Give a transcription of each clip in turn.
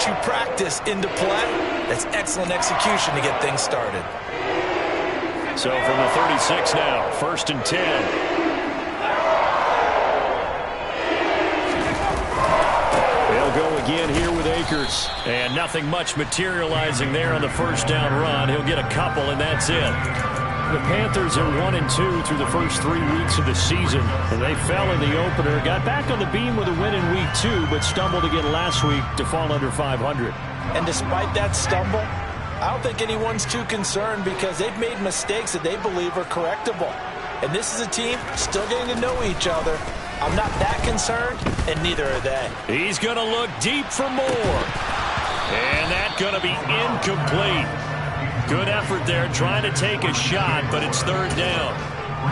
you practice into play, that's excellent execution to get things started. So from the 36 now, 1st and 10. Go again here with Akers. And nothing much materializing there on the first down run. He'll get a couple, and that's it. The Panthers are 1-2 through the first 3 weeks of the season. And they fell in the opener, got back on the beam with a win in week 2, but stumbled again last week to fall under 500. And despite that stumble, I don't think anyone's too concerned because they've made mistakes that they believe are correctable. And this is a team still getting to know each other. I'm not that concerned, and neither are they. He's going to look deep for more. And that's going to be incomplete. Good effort there trying to take a shot, but it's 3rd down.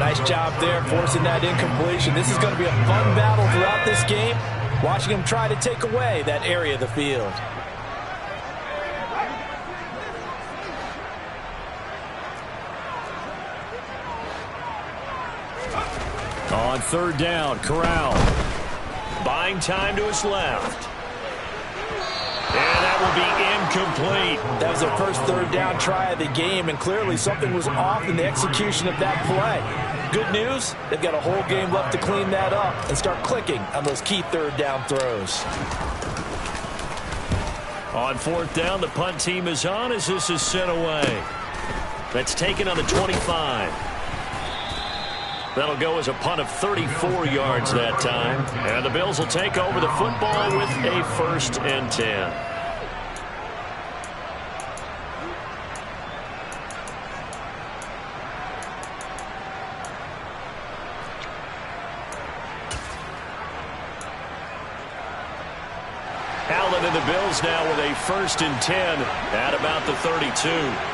Nice job there forcing that incompletion. This is going to be a fun battle throughout this game, watching him try to take away that area of the field. On 3rd down, Corral. Buying time to his left. And that will be incomplete. That was their first 3rd down try of the game, and clearly something was off in the execution of that play. Good news, they've got a whole game left to clean that up and start clicking on those key 3rd down throws. On 4th down, the punt team is on as this is sent away. That's taken on the 25. That'll go as a punt of 34 yards that time. And the Bills will take over the football with a 1st and 10. Allen and the Bills now with a 1st and 10 at about the 32.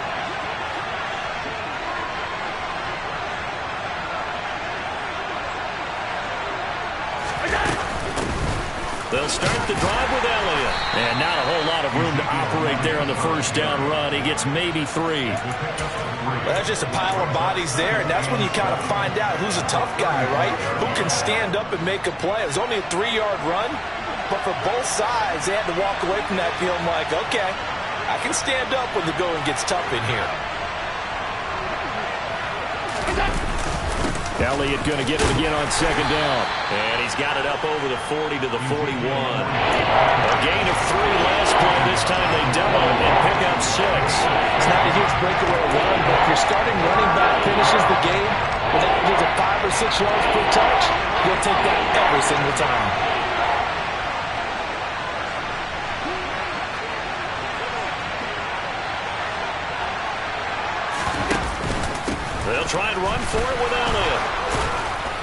They'll start the drive with Elliott. And not a whole lot of room to operate there on the first down run. He gets maybe 3. Well, that's just a pile of bodies there, and that's when you kind of find out who's a tough guy, right? Who can stand up and make a play. It was only a 3-yard run, but for both sides, they had to walk away from that feeling like, okay, I can stand up when the going gets tough in here. Elliott going to get it again on 2nd down. And he's got it up over the 40 to the 41. A gain of 3 last play. This time they double it and pick up 6. It's not a huge breakaway run, but if your starting running back finishes the game with averages of 5 or 6 yards per touch, you'll take that every single time. They'll try and run for it with Elliott.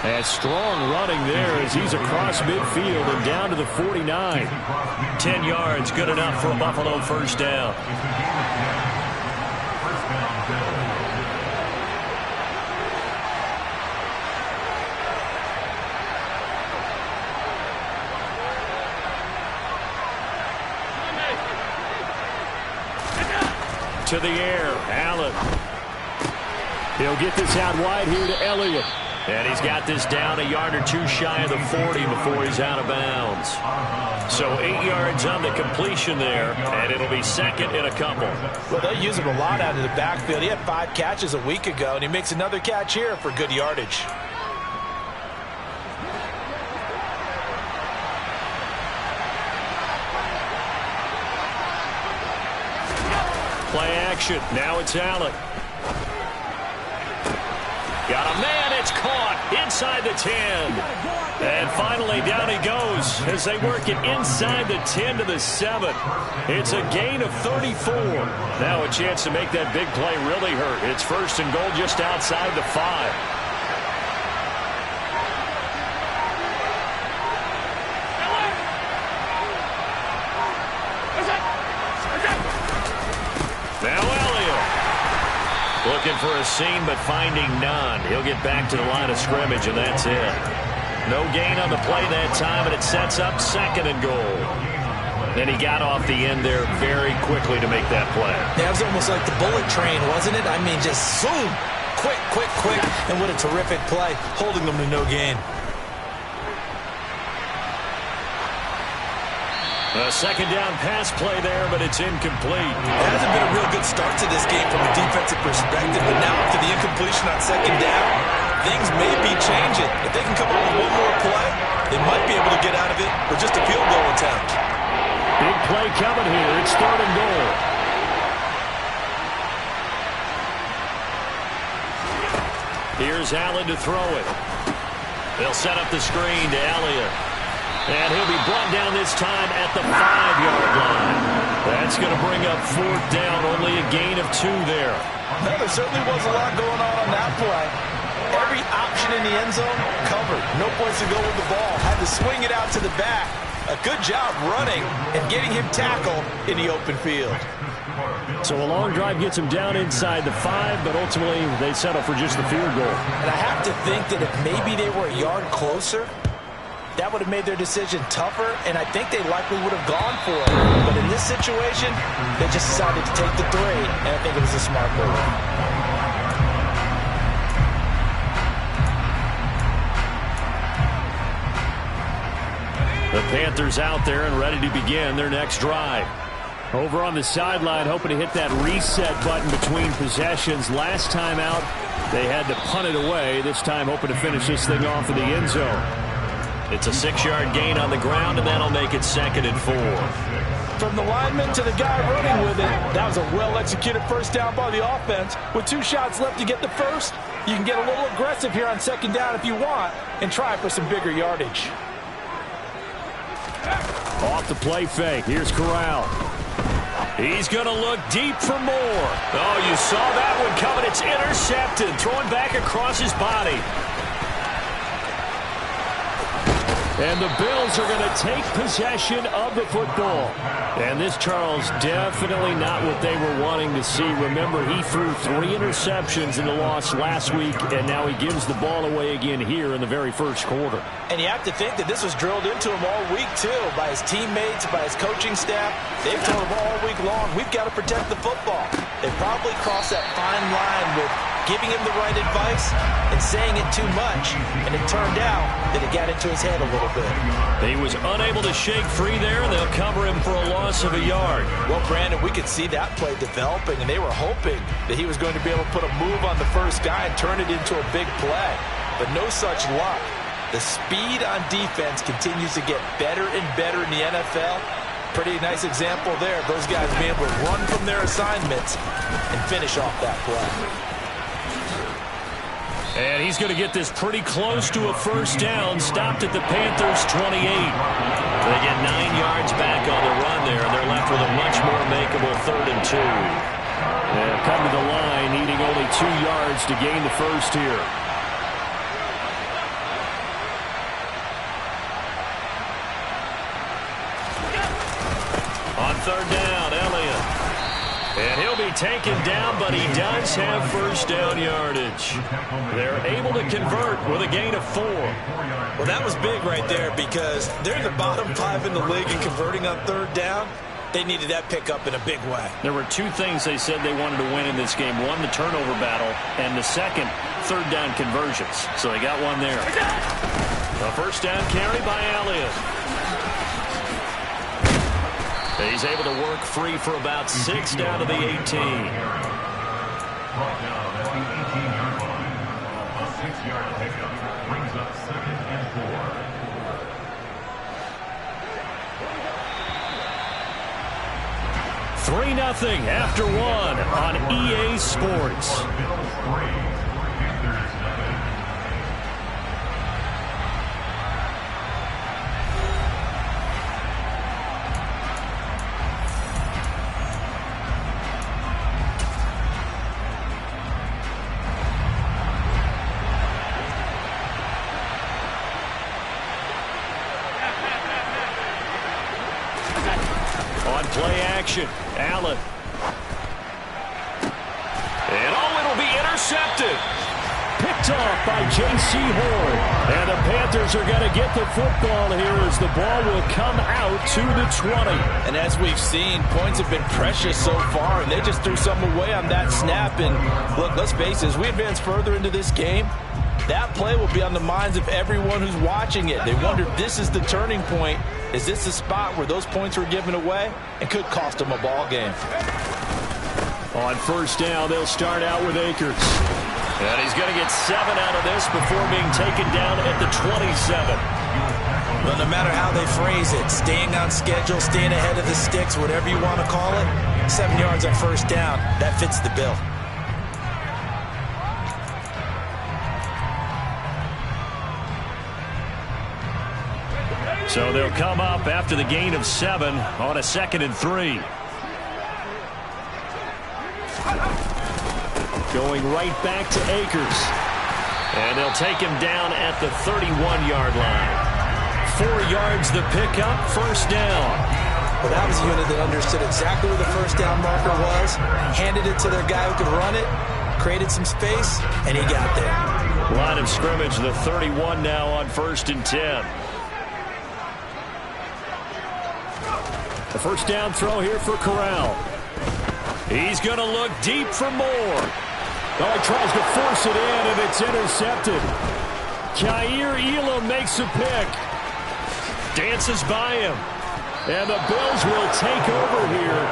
And strong running there as he's across midfield and down to the 49. 10 yards, good enough for a Buffalo 1st down. To the air, Allen. He'll get this out wide here to Elliott. And he's got this down a yard or 2 shy of the 40 before he's out of bounds. So 8 yards on the completion there, and it'll be 2nd and a couple. Well, they'll use him a lot out of the backfield. He had 5 catches a week ago, and he makes another catch here for good yardage. Play action. Now it's Allen. Got a man. It's caught inside the 10. And finally down he goes as they work it inside the 10 to the 7. It's a gain of 34. Now a chance to make that big play really hurt. It's 1st and goal just outside the 5. Looking for a seam, but finding none. He'll get back to the line of scrimmage, and that's it. No gain on the play that time, and it sets up 2nd and goal. And he got off the end there very quickly to make that play. That was almost like the bullet train, wasn't it? I mean, just zoom. Quick, quick, quick. And what a terrific play, holding them to no gain. A second down pass play there, but it's incomplete. It hasn't been a real good start to this game from a defensive perspective, but now after the incompletion on second down, things may be changing. If they can come up with one more play, they might be able to get out of it with just a field goal attempt. Big play coming here. It's 3rd and goal. Here's Allen to throw it. They'll set up the screen to Elliott. And he'll be brought down this time at the 5-yard line. That's going to bring up 4th down, only a gain of 2 there. Well, there certainly was a lot going on that play. Every option in the end zone covered. No place to go with the ball. Had to swing it out to the back. A good job running and getting him tackled in the open field. So a long drive gets him down inside the 5, but ultimately they settle for just the field goal. And I have to think that if maybe they were a yard closer, that would have made their decision tougher, and I think they likely would have gone for it. But in this situation, they just decided to take the 3, and I think it was a smart move. The Panthers out there and ready to begin their next drive. Over on the sideline, hoping to hit that reset button between possessions. Last time out, they had to punt it away. This time, hoping to finish this thing off in the end zone. It's a 6-yard gain on the ground, and that'll make it 2nd and 4. From the lineman to the guy running with it, that was a well-executed first down by the offense. With 2 shots left to get the first, you can get a little aggressive here on 2nd down if you want and try for some bigger yardage. Off the play fake. Here's Corral. He's going to look deep for more. Oh, you saw that one coming. It's intercepted. Throwing back across his body. And the Bills are going to take possession of the football. And this, Charles, definitely not what they were wanting to see. Remember, he threw 3 interceptions in the loss last week, and now he gives the ball away again here in the very first quarter. And you have to think that this was drilled into him all week, too, by his teammates, by his coaching staff. They've told him all week long, we've got to protect the football. They probably crossed that fine line with giving him the right advice and saying it too much, and it turned out that it got into his head a little bit. He was unable to shake free there, and they'll cover him for a loss of a yard. Well, Brandon, we could see that play developing, and they were hoping that he was going to be able to put a move on the first guy and turn it into a big play, but no such luck. The speed on defense continues to get better and better in the NFL. Pretty nice example there. Those guys being able to run from their assignments and finish off that play. And he's going to get this pretty close to a first down. Stopped at the Panthers' 28. They get 9 yards back on the run there, and they're left with a much more makeable 3rd and 2. They'll come to the line, needing only 2 yards to gain the first here. On 3rd down, Elliott. And he'll be taken down, but he does have first down yardage. They're able to convert with a gain of 4. Well, that was big right there because they're in the bottom 5 in the league in converting on 3rd down. They needed that pickup in a big way. There were 2 things they said they wanted to win in this game. One, the turnover battle, and the second, 3rd down conversions. So they got one there. A first down carry by Elliott. He's able to work free for about 6 down to the 18. Brought down at the 18-yard line. A 6-yard pickup brings up 2nd and 4. 3-0 after 1 on EA Sports. Bills 3, Panthers 0. play action. Allen. And it'll be intercepted. Picked off by J.C. Horn. And the Panthers are going to get the football here as the ball will come out to the 20. And as we've seen, points have been precious so far, and they just threw some away on that snap. And look, let's face it, as we advance further into this game, That play will be on the minds of everyone who's watching it. They wonder, this is the turning point. Is this the spot where those points were given away and could cost them a ball game? On first down, they'll start out with Akers. And he's going to get 7 out of this before being taken down at the 27. Well, no matter how they phrase it, staying on schedule, staying ahead of the sticks, whatever you want to call it, 7 yards on first down, that fits the bill. So they'll come up after the gain of 7 on a 2nd and 3. Going right back to Akers. And they'll take him down at the 31-yard line. 4 yards the pickup, first down. Well, that was a unit that understood exactly where the first down marker was, handed it to their guy who could run it, created some space, and he got there. Line of scrimmage, the 31 now on 1st and 10. The first down throw here for Corral. He's going to look deep for more. Oh, he tries to force it in, and it's intercepted. Kaiir Elam makes a pick. Dances by him. And the Bills will take over here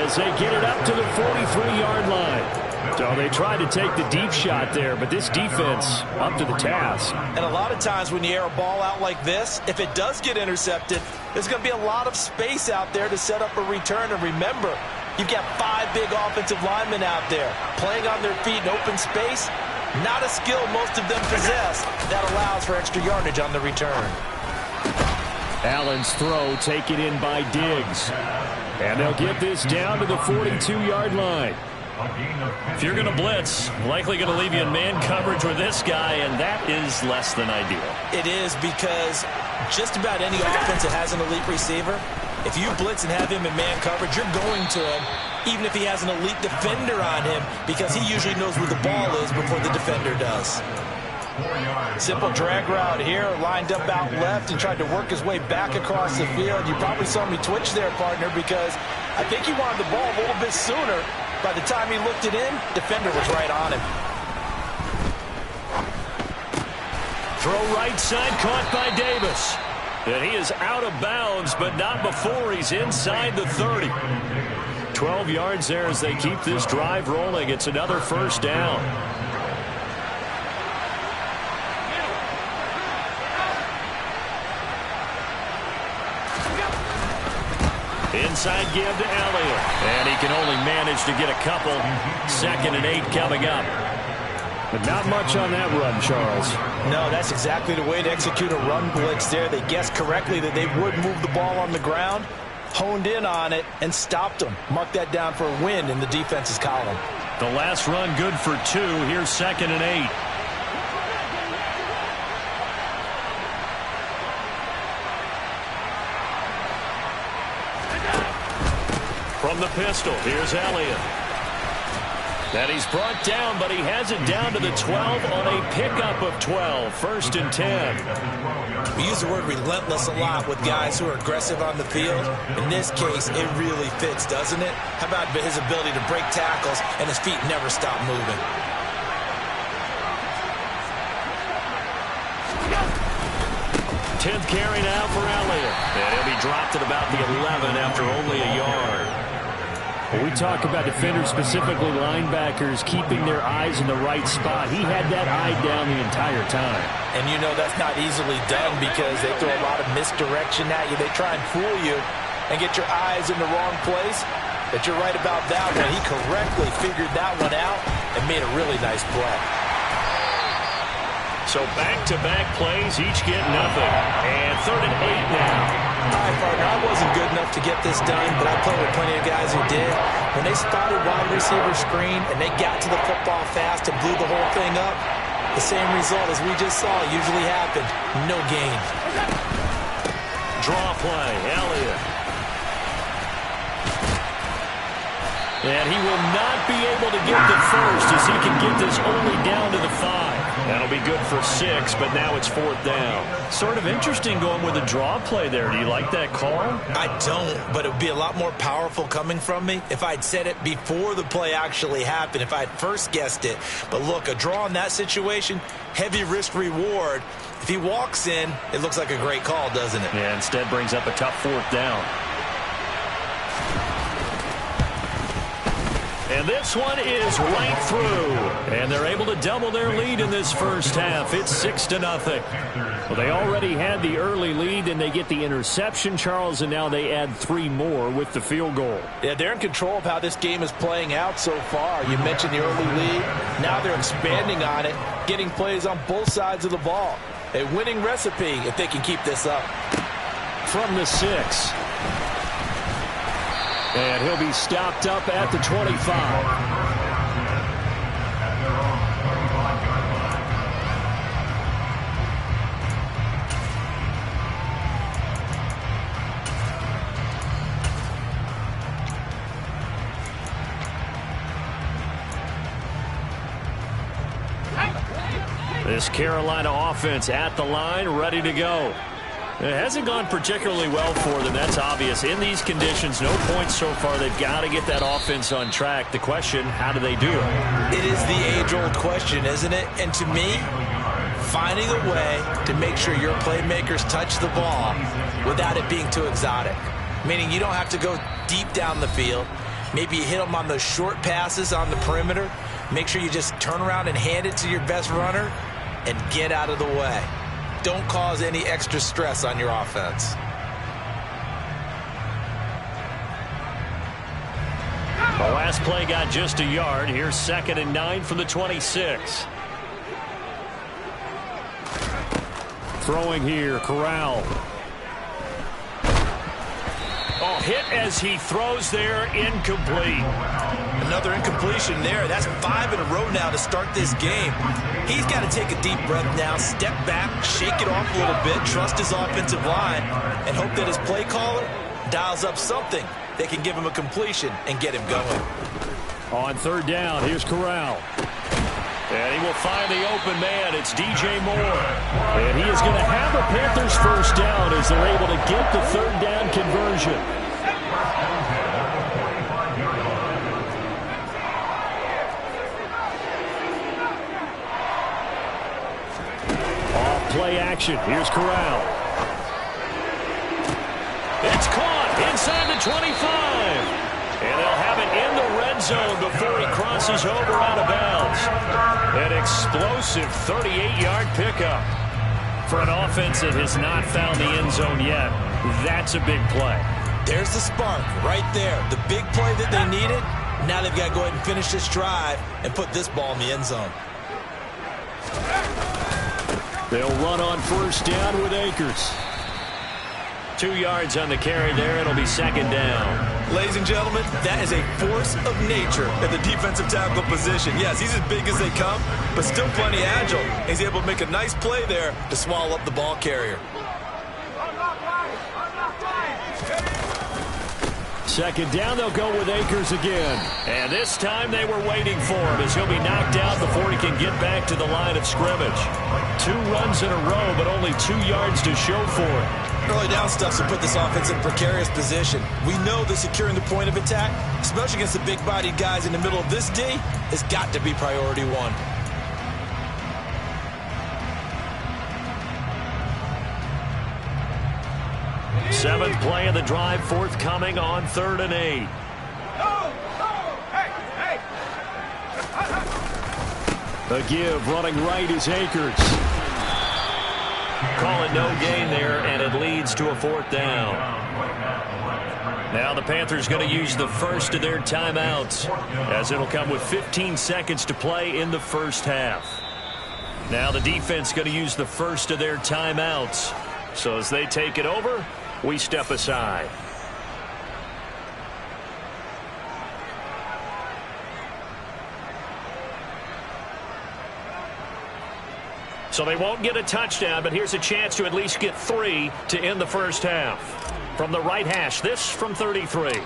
as they get it up to the 43-yard line. So they tried to take the deep shot there, but this defense up to the task. And a lot of times when you air a ball out like this, if it does get intercepted, there's going to be a lot of space out there to set up a return. And remember, you've got 5 big offensive linemen out there playing on their feet in open space. Not a skill most of them possess that allows for extra yardage on the return. Allen's throw taken in by Diggs. And they'll get this down to the 42-yard line. If you're going to blitz, likely going to leave you in man coverage with this guy, and that is less than ideal. It is, because just about any offense that has an elite receiver, if you blitz and have him in man coverage, you're going to him, even if he has an elite defender on him, because he usually knows where the ball is before the defender does. Simple drag route here, lined up out left and tried to work his way back across the field. You probably saw me twitch there, partner, because I think he wanted the ball a little bit sooner. By the time he looked it in, defender was right on him. Throw right side, caught by Davis. And he is out of bounds, but not before he's inside the 30. 12 yards there as they keep this drive rolling. It's another first down. Inside give to Elliott. And he can only manage to get a couple. 2nd and 8 coming up. But not much on that run, Charles. No, that's exactly the way to execute a run blitz there. They guessed correctly that they would move the ball on the ground, honed in on it, and stopped them. Mark that down for a win in the defense's column. The last run good for 2. Here's 2nd and 8. From the pistol, here's Elliott. And he's brought down, but he has it down to the 12 on a pickup of 12. 1st and 10. We use the word relentless a lot with guys who are aggressive on the field. In this case, it really fits, doesn't it? How about his ability to break tackles and his feet never stop moving? Tenth carry now for Elliott. And he'll be dropped at about the 11 after only a yard. We talk about defenders, specifically linebackers, keeping their eyes in the right spot. He had that eye down the entire time. And you know that's not easily done because they throw a lot of misdirection at you. They try and fool you and get your eyes in the wrong place. But you're right about that one. He correctly figured that one out and made a really nice play. So back-to-back plays, each get nothing. And 3rd and 8 now. All right, partner, I wasn't good enough to get this done, but I played with plenty of guys who did. When they spotted wide receiver screen and they got to the football fast and blew the whole thing up, the same result as we just saw usually happened. No gain. Draw play, Elliott. And he will not be able to get the first as he can get this only down to the 5. That'll be good for 6, but now it's 4th down. Sort of interesting going with a draw play there. Do you like that call? I don't, but it would be a lot more powerful coming from me if I'd said it before the play actually happened, if I'd first guessed it. But look, a draw in that situation, heavy risk reward. If he walks in, it looks like a great call, doesn't it? Yeah, instead brings up a tough 4th down. And this one is right through. And they're able to double their lead in this first half. It's 6-0. Well, they already had the early lead, and they get the interception, Charles, and now they add 3 more with the field goal. Yeah, they're in control of how this game is playing out so far. You mentioned the early lead. Now they're expanding on it, getting plays on both sides of the ball. A winning recipe if they can keep this up. From the 6. And he'll be stopped up at the 25. This Carolina offense at the line, ready to go. It hasn't gone particularly well for them. That's obvious. In these conditions, no points so far. They've got to get that offense on track. The question, how do they do it? It is the age-old question, isn't it? And to me, finding a way to make sure your playmakers touch the ball without it being too exotic. Meaning you don't have to go deep down the field. Maybe you hit them on those short passes on the perimeter. Make sure you just turn around and hand it to your best runner and get out of the way. Don't cause any extra stress on your offense. The last play got just a yard. Here's 2nd and 9 from the 26. Throwing here, Corral. Oh, hit as he throws there, incomplete. Another incompletion there. That's 5 in a row now to start this game. He's got to take a deep breath now, step back, shake it off a little bit, trust his offensive line, and hope that his play caller dials up something that can give him a completion and get him going. On 3rd down, here's Corral. And he will find the open man. It's DJ Moore. And he is going to have a Panthers first down as they're able to get the 3rd down conversion. Play action. Here's Corral. It's caught inside the 25. And they'll have it in the red zone before he crosses over out of bounds. An explosive 38-yard pickup. For an offense that has not found the end zone yet, that's a big play. There's the spark right there. The big play that they needed. Now they've got to go ahead and finish this drive and put this ball in the end zone. They'll run on 1st down with Akers. 2 yards on the carry there. It'll be 2nd down. Ladies and gentlemen, that is a force of nature at the defensive tackle position. Yes, he's as big as they come, but still plenty agile. He's able to make a nice play there to swallow up the ball carrier. 2nd down, they'll go with Akers again. And this time they were waiting for him as he'll be knocked out before he can get back to the line of scrimmage. 2 runs in a row, but only 2 yards to show for it. Early down stuff to put this offense in precarious position. We know that securing the point of attack, especially against the big-bodied guys in the middle of this D, has got to be priority 1. Seventh play of the drive forthcoming on 3rd and 8. A give running right is Akers. Call it no gain there, and it leads to a 4th down. Now the Panthers going to use the first of their timeouts, as it'll come with 15 seconds to play in the first half. Now the defense going to use the first of their timeouts. So as they take it over, we step aside. So they won't get a touchdown, but here's a chance to at least get 3 to end the first half. From the right hash, this from 33.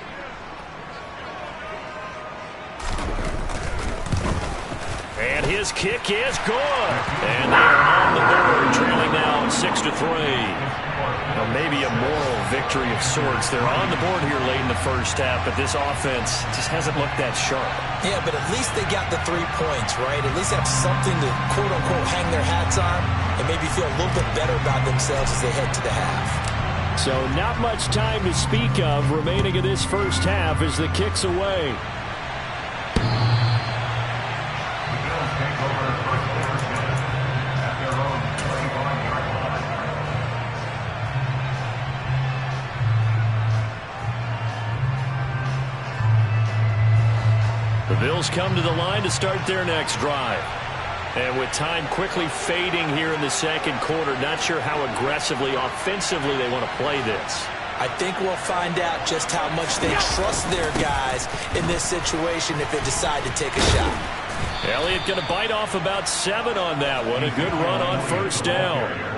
And his kick is good. And they're on the board, trailing now 6-3. Well, maybe a moral victory of sorts. They're on the board here late in the first half, but this offense just hasn't looked that sharp. Yeah, but at least they got the 3 points, right? At least have something to, quote-unquote, hang their hats on and maybe feel a little bit better about themselves as they head to the half. So not much time to speak of remaining in this first half as the kick's away. The Bills come to the line to start their next drive. And with time quickly fading here in the second quarter, not sure how aggressively, offensively they want to play this. I think we'll find out just how much they trust their guys in this situation if they decide to take a shot. Elliott going to bite off about 7 on that one. A good run on first down.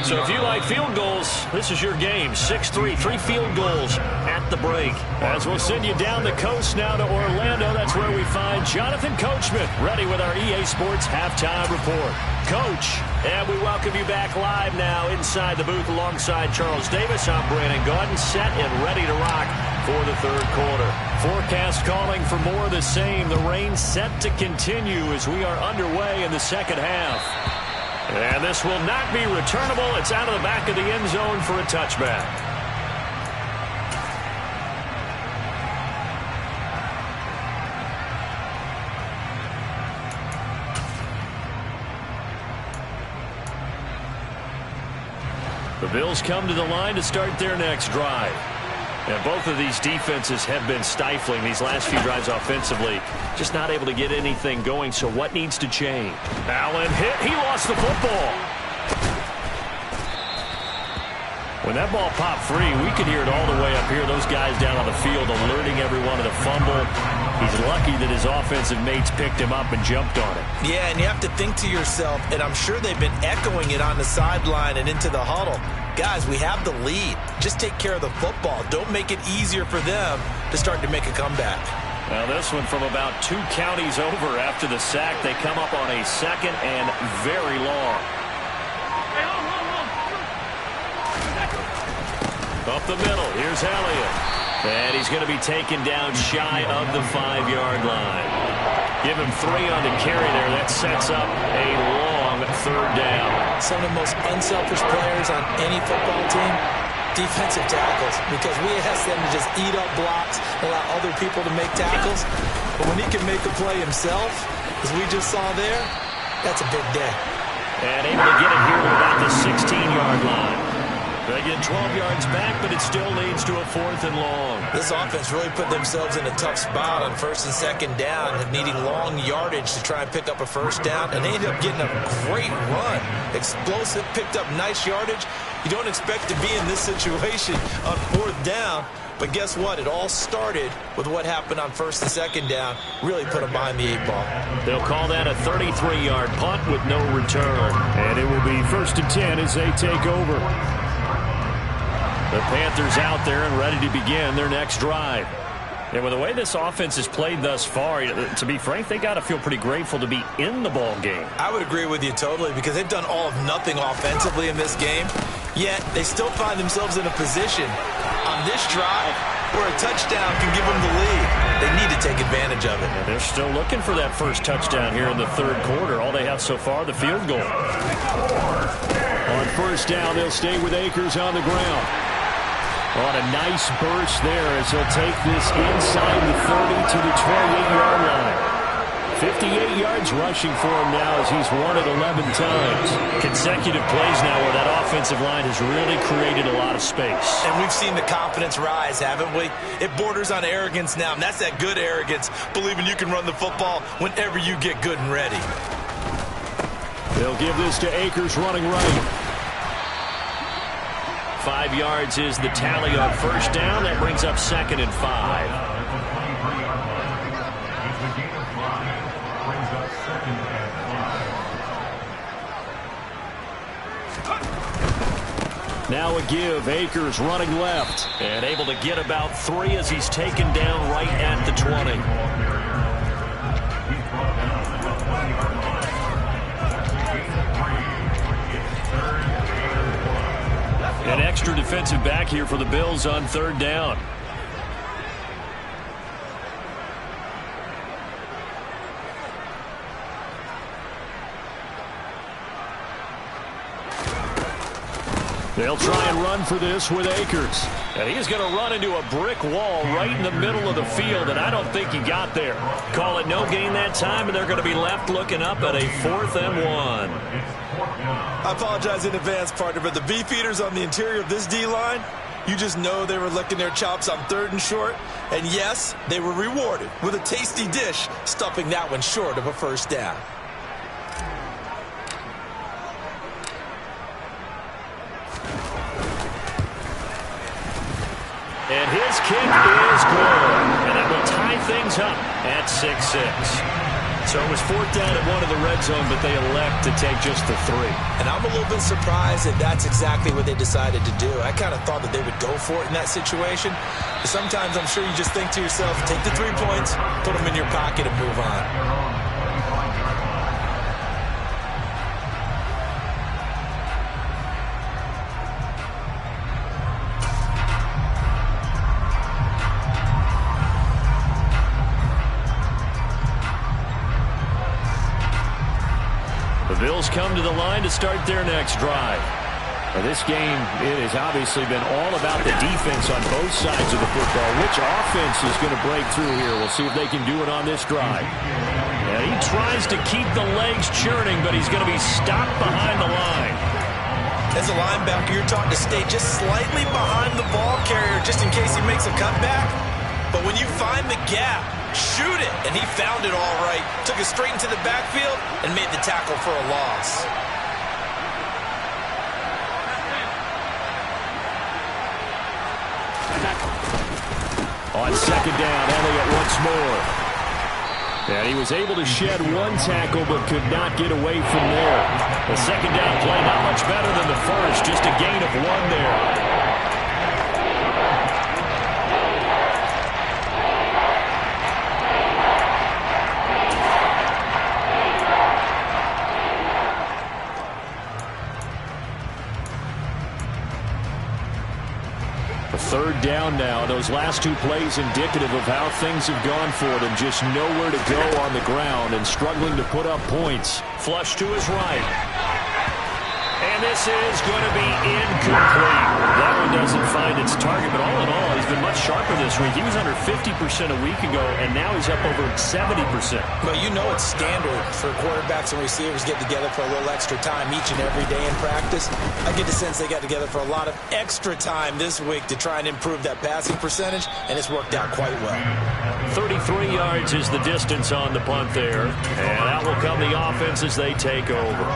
So if you like field goals, this is your game. 6-3, 3 field goals at the break. As we'll send you down the coast now to Orlando, that's where we find Jonathan Coachman, ready with our EA Sports Halftime Report. Coach, and we welcome you back live now inside the booth alongside Charles Davis. I'm Brandon Gaudin, set and ready to rock for the third quarter. Forecast calling for more of the same. The rain set to continue as we are underway in the second half. And this will not be returnable. It's out of the back of the end zone for a touchback. The Bills come to the line to start their next drive. And both of these defenses have been stifling these last few drives offensively. Just not able to get anything going, so what needs to change? Allen hit. He lost the football. When that ball popped free, we could hear it all the way up here. Those guys down on the field alerting everyone of the fumble. He's lucky that his offensive mates picked him up and jumped on it. Yeah, and you have to think to yourself, and I'm sure they've been echoing it on the sideline and into the huddle. Guys, we have the lead. Just take care of the football. Don't make it easier for them to start to make a comeback. Now this one from about 2 counties over after the sack. They come up on a second and very long. Up the middle. Here's Elliott. And he's going to be taken down shy of the 5-yard line. Give him 3 on the carry there. That sets up a long third down. Some of the most unselfish players on any football team, defensive tackles, because we ask them to just eat up blocks, allow other people to make tackles. But when he can make a play himself, as we just saw there, that's a big day. And able to get it here to about the 16-yard line. They get 12 yards back, but it still leads to a 4th and long. This offense really put themselves in a tough spot on 1st and 2nd down, needing long yardage to try and pick up a first down, and they ended up getting a great run. Explosive, picked up nice yardage. You don't expect to be in this situation on 4th down, but guess what? It all started with what happened on 1st and 2nd down. Really put them behind the 8 ball. They'll call that a 33-yard punt with no return. And it will be 1st and 10 as they take over. The Panthers out there and ready to begin their next drive. And with the way this offense has played thus far, to be frank, they got to feel pretty grateful to be in the ball game. I would agree with you totally, because they've done all of nothing offensively in this game, yet they still find themselves in a position on this drive where a touchdown can give them the lead. They need to take advantage of it. And they're still looking for that first touchdown here in the third quarter. All they have so far, the field goal. On first down, they'll stay with Akers on the ground. On a nice burst there as he'll take this inside the 30 to the 28-yard line. 58 yards rushing for him now as he's won it 11 times. Consecutive plays now where that offensive line has really created a lot of space. And we've seen the confidence rise, haven't we? It borders on arrogance now, and that's that good arrogance, believing you can run the football whenever you get good and ready. They'll give this to Akers running right. 5 yards is the tally on first down. That brings up 2nd and 5. Now a give. Akers running left. And able to get about 3 as he's taken down right at the 20. An extra defensive back here for the Bills on third down. They'll try and run for this with Akers. And he's going to run into a brick wall right in the middle of the field, and I don't think he got there. Call it no gain that time, and they're going to be left looking up at a 4th and 1. I apologize in advance, partner, but the beefeaters on the interior of this D-line, you just know they were licking their chops on 3rd and short. And yes, they were rewarded with a tasty dish, stuffing that one short of a first down. And his kick is good. And that will tie things up at 6-6. So it was 4th down at 1 in the red zone, but they elect to take just the 3. And I'm a little bit surprised that that's exactly what they decided to do. I kind of thought that they would go for it in that situation. But sometimes I'm sure you just think to yourself, take the 3 points, put them in your pocket and move on. The Bills come to the line to start their next drive. Now this game, it has obviously been all about the defense on both sides of the football. Which offense is going to break through here? We'll see if they can do it on this drive. And he tries to keep the legs churning, but he's going to be stopped behind the line. As a linebacker, you're taught to stay just slightly behind the ball carrier just in case he makes a cutback. But when you find the gap, shoot it. And he found it all right. Took it straight into the backfield and made the tackle for a loss. On 2nd down, Elliott once more. And he was able to shed 1 tackle but could not get away from there. The 2nd down play not much better than the first, just a gain of 1 there. Third down now. Those last 2 plays indicative of how things have gone for them. Just nowhere to go on the ground and struggling to put up points. Flush to his right. And this is going to be incomplete. That one doesn't find its target, but all in all, he's been much sharper this week. He was under 50% a week ago, and now he's up over 70%. But you know it's standard for quarterbacks and receivers get together for a little extra time each and every day in practice. I get the sense they got together for a lot of extra time this week to try and improve that passing percentage, and it's worked out quite well. 33 yards is the distance on the punt there, and out will come the offense as they take over.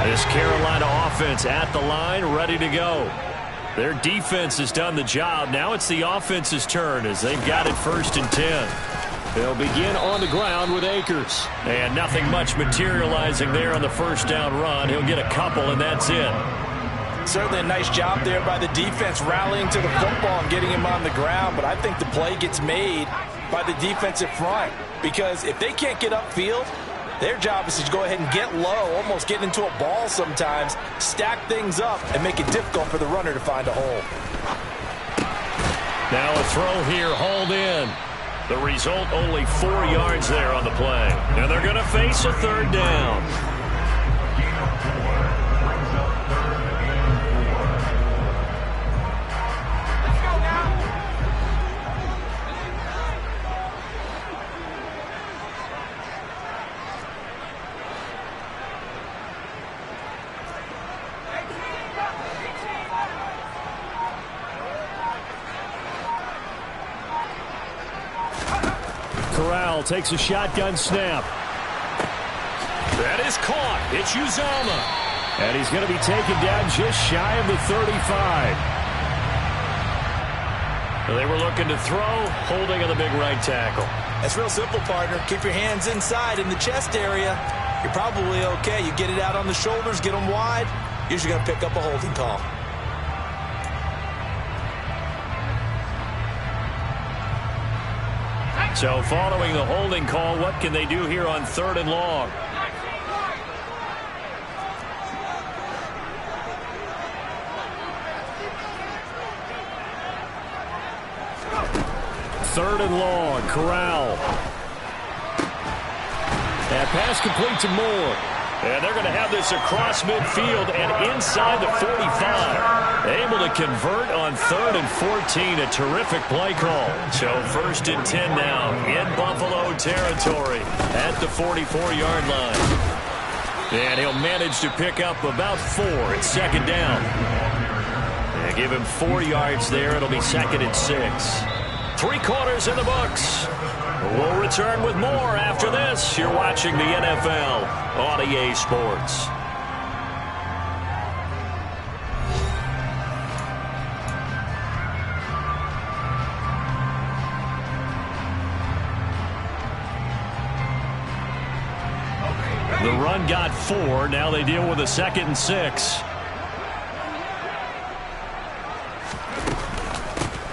This Carolina offense at the line, ready to go. Their defense has done the job. Now it's the offense's turn as they've got it 1st and 10. They'll begin on the ground with Akers. And nothing much materializing there on the 1st down run. He'll get a couple, and that's it. Certainly a nice job there by the defense rallying to the football and getting him on the ground. But I think the play gets made by the defensive front. Because if they can't get upfield, their job is to go ahead and get low, almost getting into a ball sometimes, stack things up, and make it difficult for the runner to find a hole. Now a throw here, hauled in. The result, only 4 yards there on the play. And they're going to face a 3rd down. Corral takes a shotgun snap. That is caught. It's Uzomah. And he's going to be taken down just shy of the 35. They were looking to throw, holding on the big right tackle. It's real simple, partner. Keep your hands inside in the chest area. You're probably okay. You get it out on the shoulders, get them wide. Usually going to pick up a holding call. So following the holding call, what can they do here on 3rd and long? Third and long, Corral. And pass complete to Moore. And they're going to have this across midfield and inside the 45. Able to convert on 3rd and 14. A terrific play call. So 1st and 10 now in Buffalo territory at the 44-yard line. And he'll manage to pick up about 4 at 2nd down. And give him 4 yards there. It'll be 2nd and 6. 3 quarters in the books. We'll return with more after this. You're watching the NFL on EA Sports. The run got 4. Now they deal with a 2nd and 6.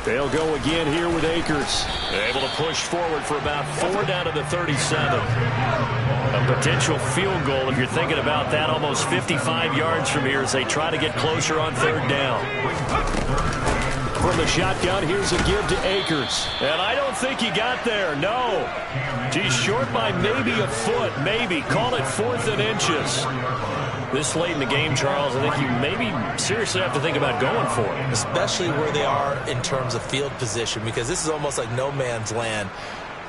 They'll go again here with Akers. Able to push forward for about 4 down to the 37. A potential field goal, if you're thinking about that, almost 55 yards from here as they try to get closer on 3rd down. From the shotgun, here's a give to Akers. And I don't think he got there, no. He's short by maybe a foot, maybe. Call it 4th and inches. This late in the game, Charles, I think you maybe seriously have to think about going for it. Especially where they are in terms of field position, because this is almost like no man's land.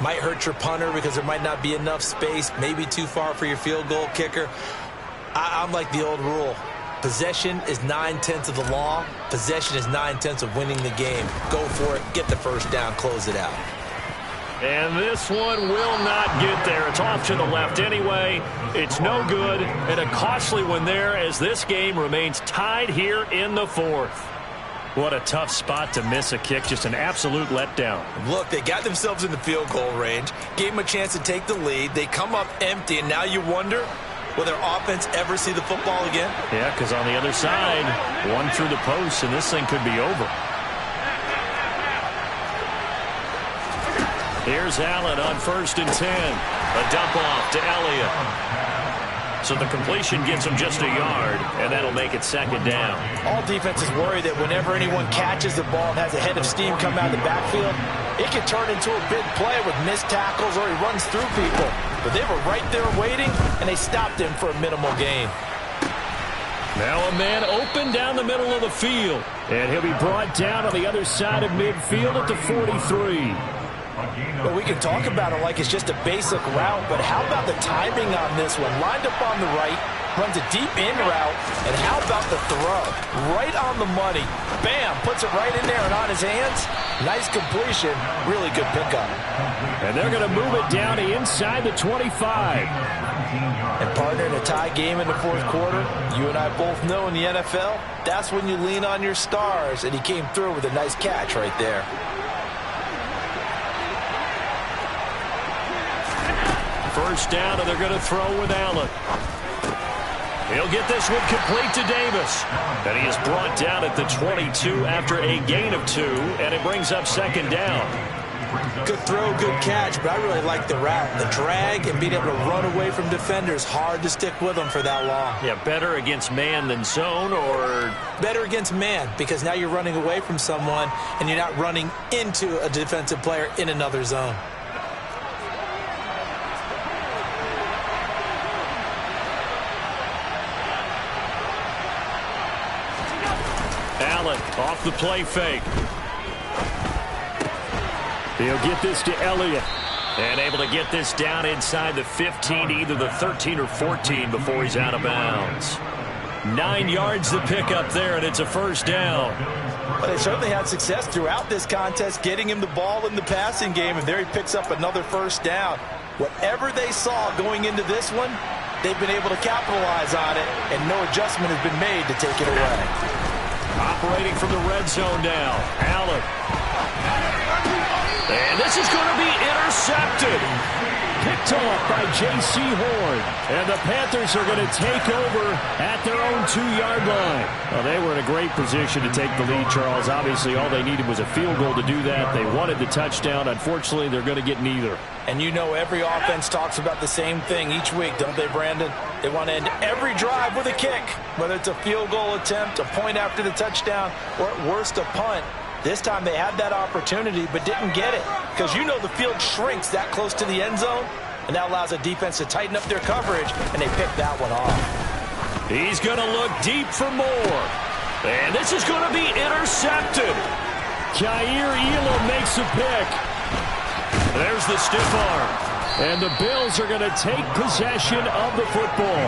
Might hurt your punter because there might not be enough space, maybe too far for your field goal kicker. I'm like the old rule. Possession is 9/10 of the law. Possession is 9/10 of winning the game. Go for it. Get the 1st down. Close it out. And this one will not get there. It's off to the left anyway. It's no good. And a costly one there as this game remains tied here in the 4th. What a tough spot to miss a kick. Just an absolute letdown. Look, they got themselves in the field goal range. Gave them a chance to take the lead. They come up empty, and now you wonder, will their offense ever see the football again? Yeah, because on the other side, one through the post, and this thing could be over. Here's Allen on 1st and 10. A dump off to Elliott. So the completion gets him just a yard, and that'll make it 2nd down. All defenses worry that whenever anyone catches the ball and has a head of steam come out of the backfield, it can turn into a big play with missed tackles or he runs through people. But they were right there waiting, and they stopped him for a minimal gain. Now a man open down the middle of the field. And he'll be brought down on the other side of midfield at the 43. Well, we can talk about it like it's just a basic route, but how about the timing on this one? Lined up on the right, runs a deep in route, and how about the throw? Right on the money. Bam, puts it right in there and on his hands. Nice completion, really good pickup. And they're going to move it down inside the 25. And partner, in a tie game in the 4th quarter, you and I both know in the NFL, that's when you lean on your stars, and he came through with a nice catch right there. First down, and they're going to throw with Allen. He'll get this one complete to Davis. And he is brought down at the 22 after a gain of 2, and it brings up 2nd down. Good throw, good catch, but I really like the route. The drag and being able to run away from defenders, hard to stick with them for that long. Yeah, better against man than zone, or? Better against man, because now you're running away from someone, and you're not running into a defensive player in another zone. Allen off the play fake. He'll get this to Elliott. And able to get this down inside the 15, either the 13 or 14 before he's out of bounds. 9 yards to pick up there, and it's a 1st down. Well, they certainly had success throughout this contest, getting him the ball in the passing game, and there he picks up another 1st down. Whatever they saw going into this one, they've been able to capitalize on it, and no adjustment has been made to take it away. Operating from the red zone now, Allen. And this is going to be intercepted. Picked off by J.C. Horn. And the Panthers are going to take over at their own 2-yard line. Well, they were in a great position to take the lead, Charles. Obviously, all they needed was a field goal to do that. They wanted the touchdown. Unfortunately, they're going to get neither. And you know every offense talks about the same thing each week, don't they, Brandon? They want to end every drive with a kick, whether it's a field goal attempt, a point after the touchdown, or at worst, a punt. This time they had that opportunity but didn't get it because you know the field shrinks that close to the end zone, and that allows a defense to tighten up their coverage, and they picked that one off. He's going to look deep for more. And this is going to be intercepted. Kaiir Elam makes a pick. There's the stiff arm. And the Bills are going to take possession of the football.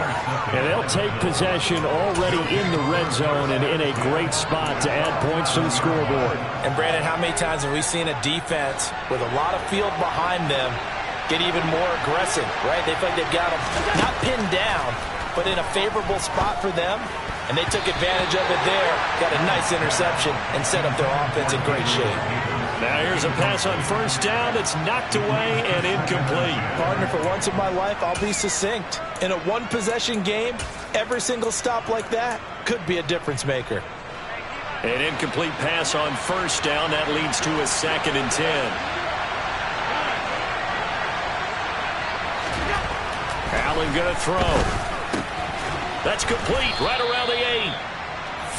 And they'll take possession already in the red zone and in a great spot to add points to the scoreboard. And, Brandon, how many times have we seen a defense with a lot of field behind them get even more aggressive, right? They feel like they've got them not pinned down, but in a favorable spot for them. And they took advantage of it there, got a nice interception, and set up their offense in great shape. Now here's a pass on first down that's knocked away and incomplete. Partner, for once in my life, I'll be succinct. In a one-possession game, every single stop like that could be a difference maker. An incomplete pass on first down. That leads to a 2nd and 10. Allen going to throw. That's complete right around the 8.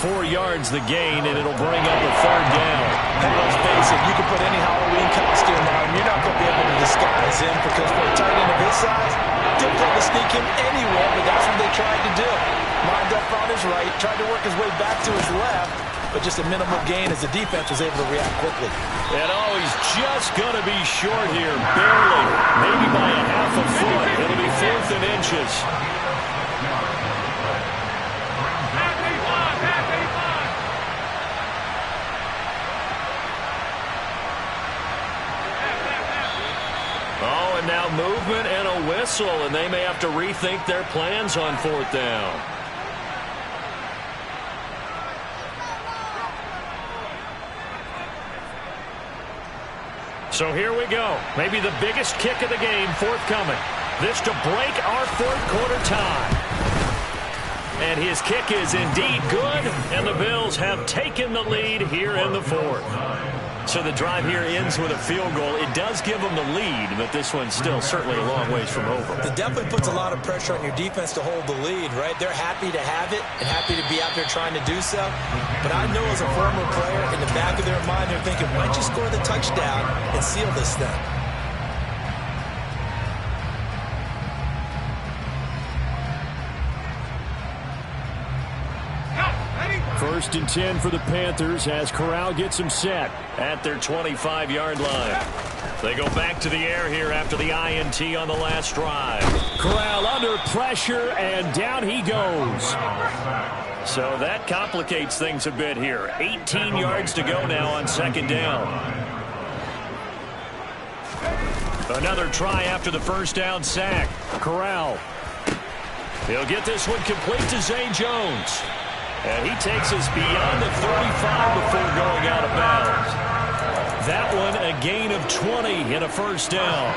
4 yards the gain, and it'll bring up a 3rd down. Hey, let's face it, you can put any Halloween costume on him. You're not going to be able to disguise him because for a tight end of his size, difficult to sneak him anywhere, but that's what they tried to do. Lined up on his right, tried to work his way back to his left, but just a minimal gain as the defense was able to react quickly. And he's just going to be short here, barely, maybe by a half a foot. It'll be 4th and inches. And now movement and a whistle, and they may have to rethink their plans on 4th down. So here we go. Maybe the biggest kick of the game forthcoming. This to break our 4th quarter tie. And his kick is indeed good, and the Bills have taken the lead here in the 4th. So the drive here ends with a field goal. It does give them the lead, but this one's still certainly a long ways from over. It definitely puts a lot of pressure on your defense to hold the lead, right? They're happy to have it and happy to be out there trying to do so. But I know as a former player, in the back of their mind, they're thinking, why don't you score the touchdown and seal this thing? 1st and 10 for the Panthers as Corral gets them set at their 25-yard line. They go back to the air here after the INT on the last drive. Corral under pressure, and down he goes. So that complicates things a bit here. 18 yards to go now on 2nd down. Another try after the 1st down sack. Corral. He'll get this one complete to Zay Jones. And he takes us beyond the 35 before going out of bounds. That one a gain of 20 and a 1st down.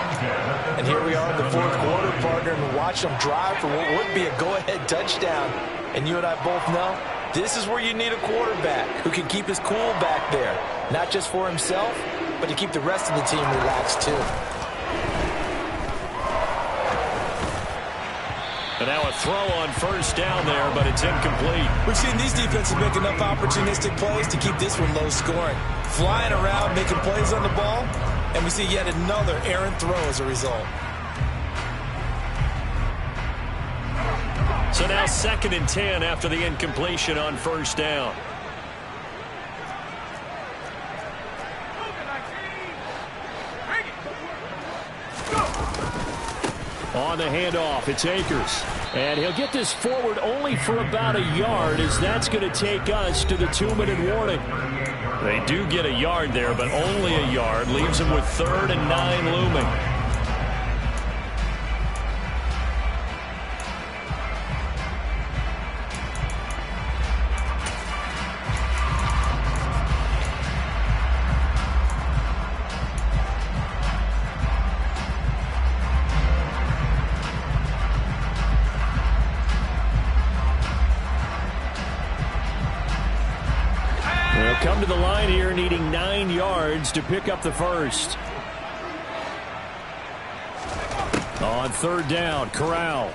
And here we are in the 4th quarter, partner, and watch them drive for what would be a go-ahead touchdown. And you and I both know this is where you need a quarterback who can keep his cool back there. Not just for himself, but to keep the rest of the team relaxed too. And now a throw on 1st down there, but it's incomplete. We've seen these defenses make enough opportunistic plays to keep this one low scoring. Flying around, making plays on the ball, and we see yet another errant throw as a result. So now 2nd and 10 after the incompletion on 1st down. On the handoff, it's Akers. And he'll get this forward only for about a yard, as that's going to take us to the 2-minute warning. They do get a yard there, but only a yard. Leaves them with 3rd and 9 looming. come to the line here needing 9 yards to pick up the first. On third down, Corral.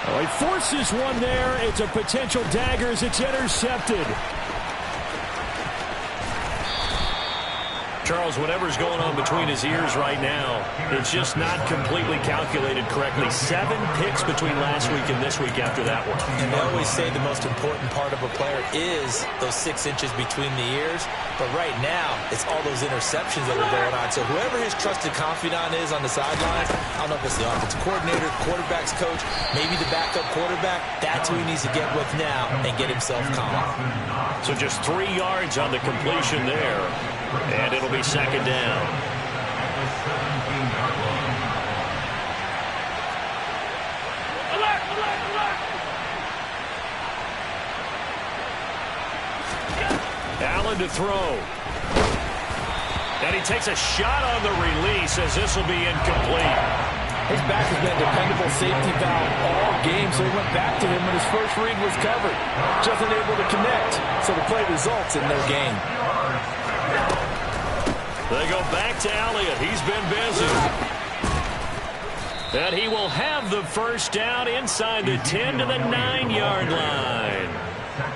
Oh, he forces one there. It's a potential dagger as it's intercepted. Charles, whatever's going on between his ears right now, it's just not completely calculated correctly. 7 picks between last week and this week after that one. And they always say the most important part of a player is those 6 inches between the ears. But right now, it's all those interceptions that are going on. So whoever his trusted confidant is on the sidelines, I don't know if it's the offensive coordinator, the quarterback's coach, maybe the backup quarterback, that's who he needs to get with now and get himself calm. So just 3 yards on the completion there. And it'll be second down. Allen to throw. And he takes a shot on the release as this will be incomplete. His back has been a dependable safety valve all game, so he went back to him when his first read was covered. Just unable to connect, so the play results in no gain. They go back to Elliott. He's been busy. And he will have the first down inside the 10 to the 9-yard line.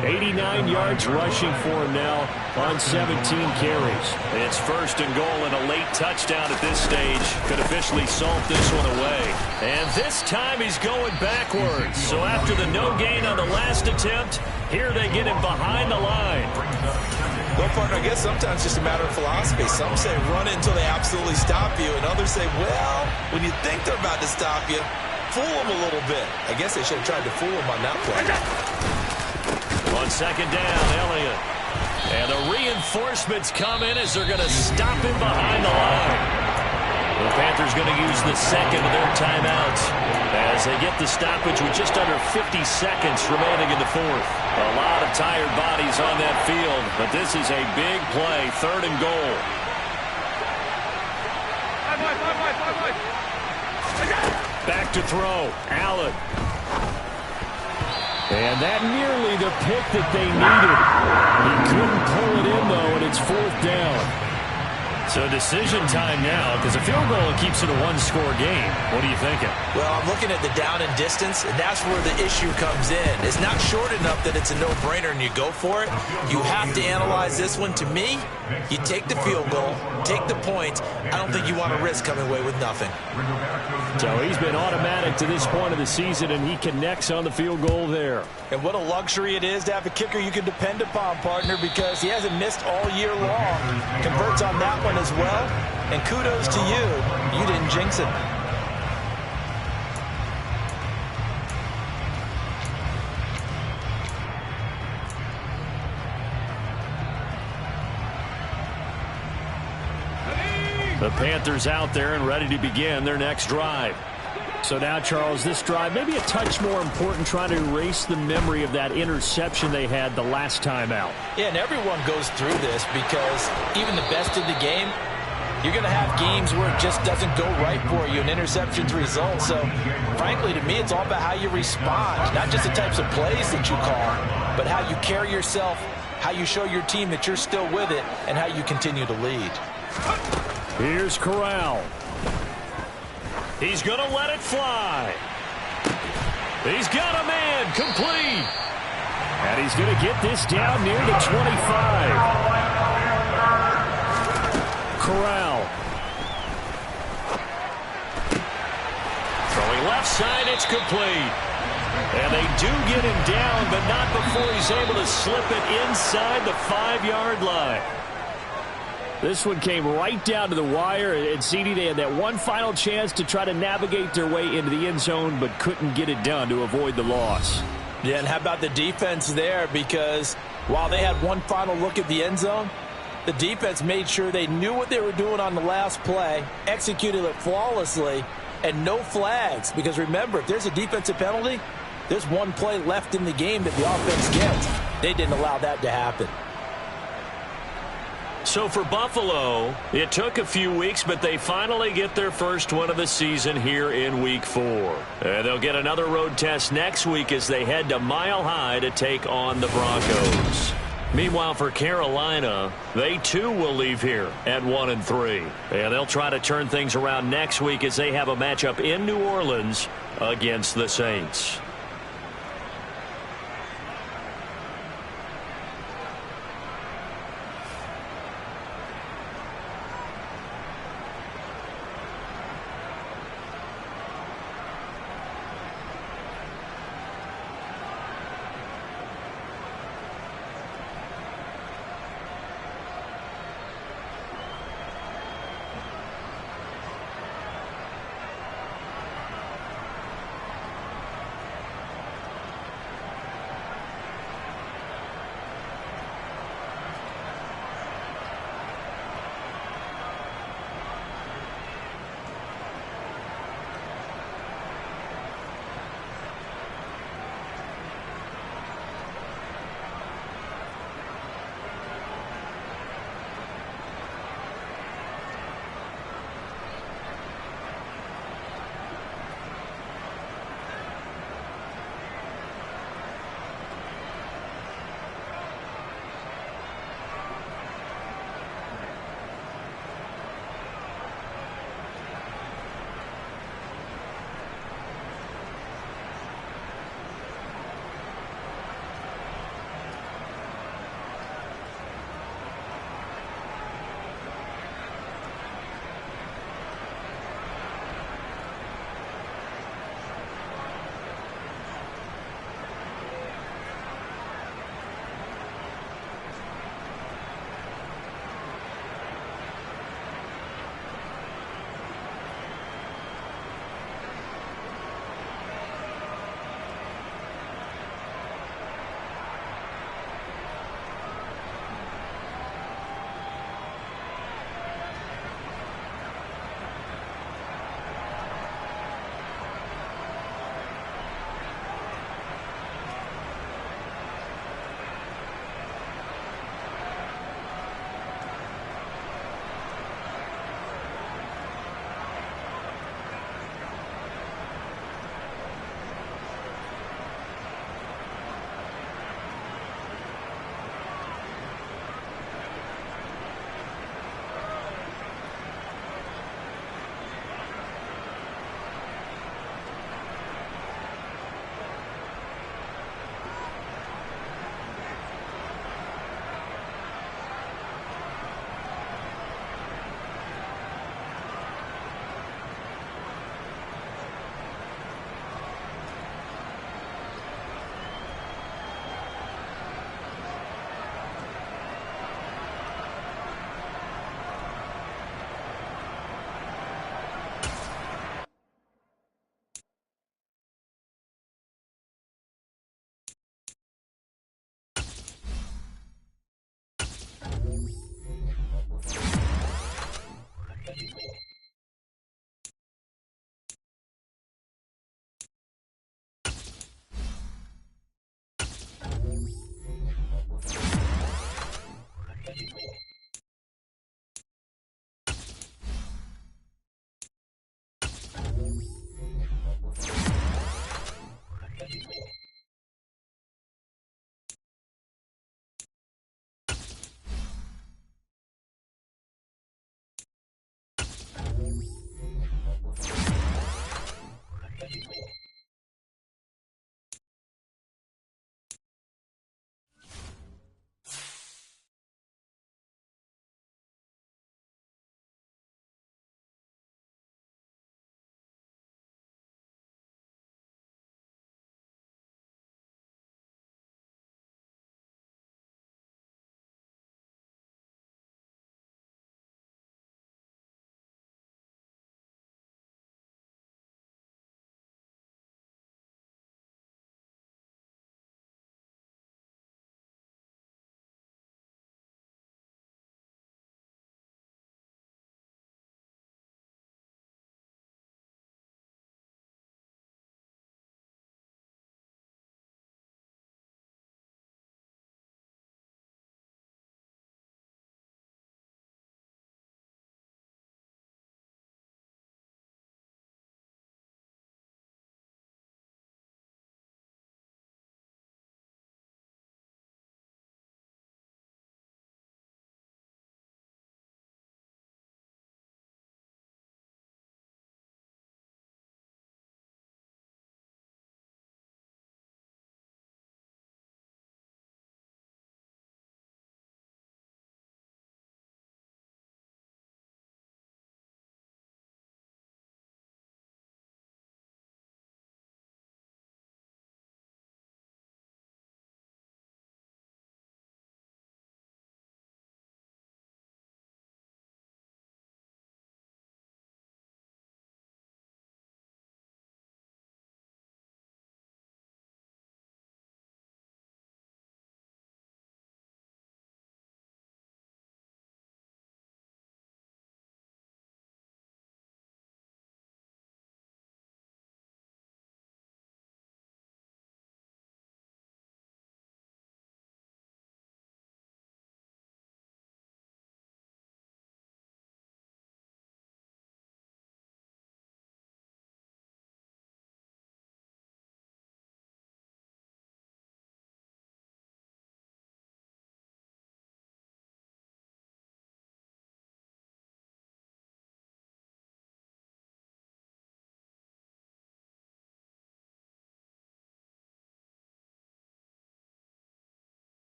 89 yards rushing for him now on 17 carries. It's first and goal, and a late touchdown at this stage could officially salt this one away. And this time he's going backwards. So after the no gain on the last attempt, here they get him behind the line. Well, partner, I guess sometimes it's just a matter of philosophy. Some say run it until they absolutely stop you, and others say, well, when you think they're about to stop you, fool them a little bit. I guess they should have tried to fool them on that play. On second down, Elliott. And the reinforcements come in as they're going to stop him behind the line. The Panthers going to use the second of their timeouts as they get the stoppage with just under 50 seconds remaining in the fourth. A lot of tired bodies on that field, but this is a big play, third and goal. Back to throw, Allen. And that nearly the pick that they needed. He couldn't pull it in, though, and it's fourth down. So decision time now, because a field goal keeps it a one-score game. What are you thinking? Well, I'm looking at the down and distance, and that's where the issue comes in. It's not short enough that it's a no-brainer and you go for it. You have to analyze this one. To me, you take the field goal, take the points. I don't think you want to risk coming away with nothing. So he's been automatic to this point of the season, and he connects on the field goal there. And what a luxury it is to have a kicker you can depend upon, partner, because he hasn't missed all year long. Converts on that one as well. And kudos to you. You didn't jinx it. The Panthers out there and ready to begin their next drive. So now, Charles, this drive maybe a touch more important, trying to erase the memory of that interception they had the last time out. Yeah, and everyone goes through this because even the best in the game, you're going to have games where it just doesn't go right for you, and interceptions result. So, frankly, to me, it's all about how you respond, not just the types of plays that you call, but how you carry yourself, how you show your team that you're still with it, and how you continue to lead. Here's Corral. He's going to let it fly. He's got a man complete. And he's going to get this down near the 25. Corral. Throwing left side, it's complete. And they do get him down, but not before he's able to slip it inside the 5-yard line. This one came right down to the wire, and CD, they had that one final chance to try to navigate their way into the end zone, but couldn't get it done to avoid the loss. Yeah, and how about the defense there? Because while they had one final look at the end zone, the defense made sure they knew what they were doing on the last play, executed it flawlessly, and no flags. Because remember, if there's a defensive penalty, there's one play left in the game that the offense gets. They didn't allow that to happen. So for Buffalo, it took a few weeks, but they finally get their first win of the season here in Week 4. And they'll get another road test next week as they head to Mile High to take on the Broncos. Meanwhile, for Carolina, they too will leave here at 1-3. And they'll try to turn things around next week as they have a matchup in New Orleans against the Saints.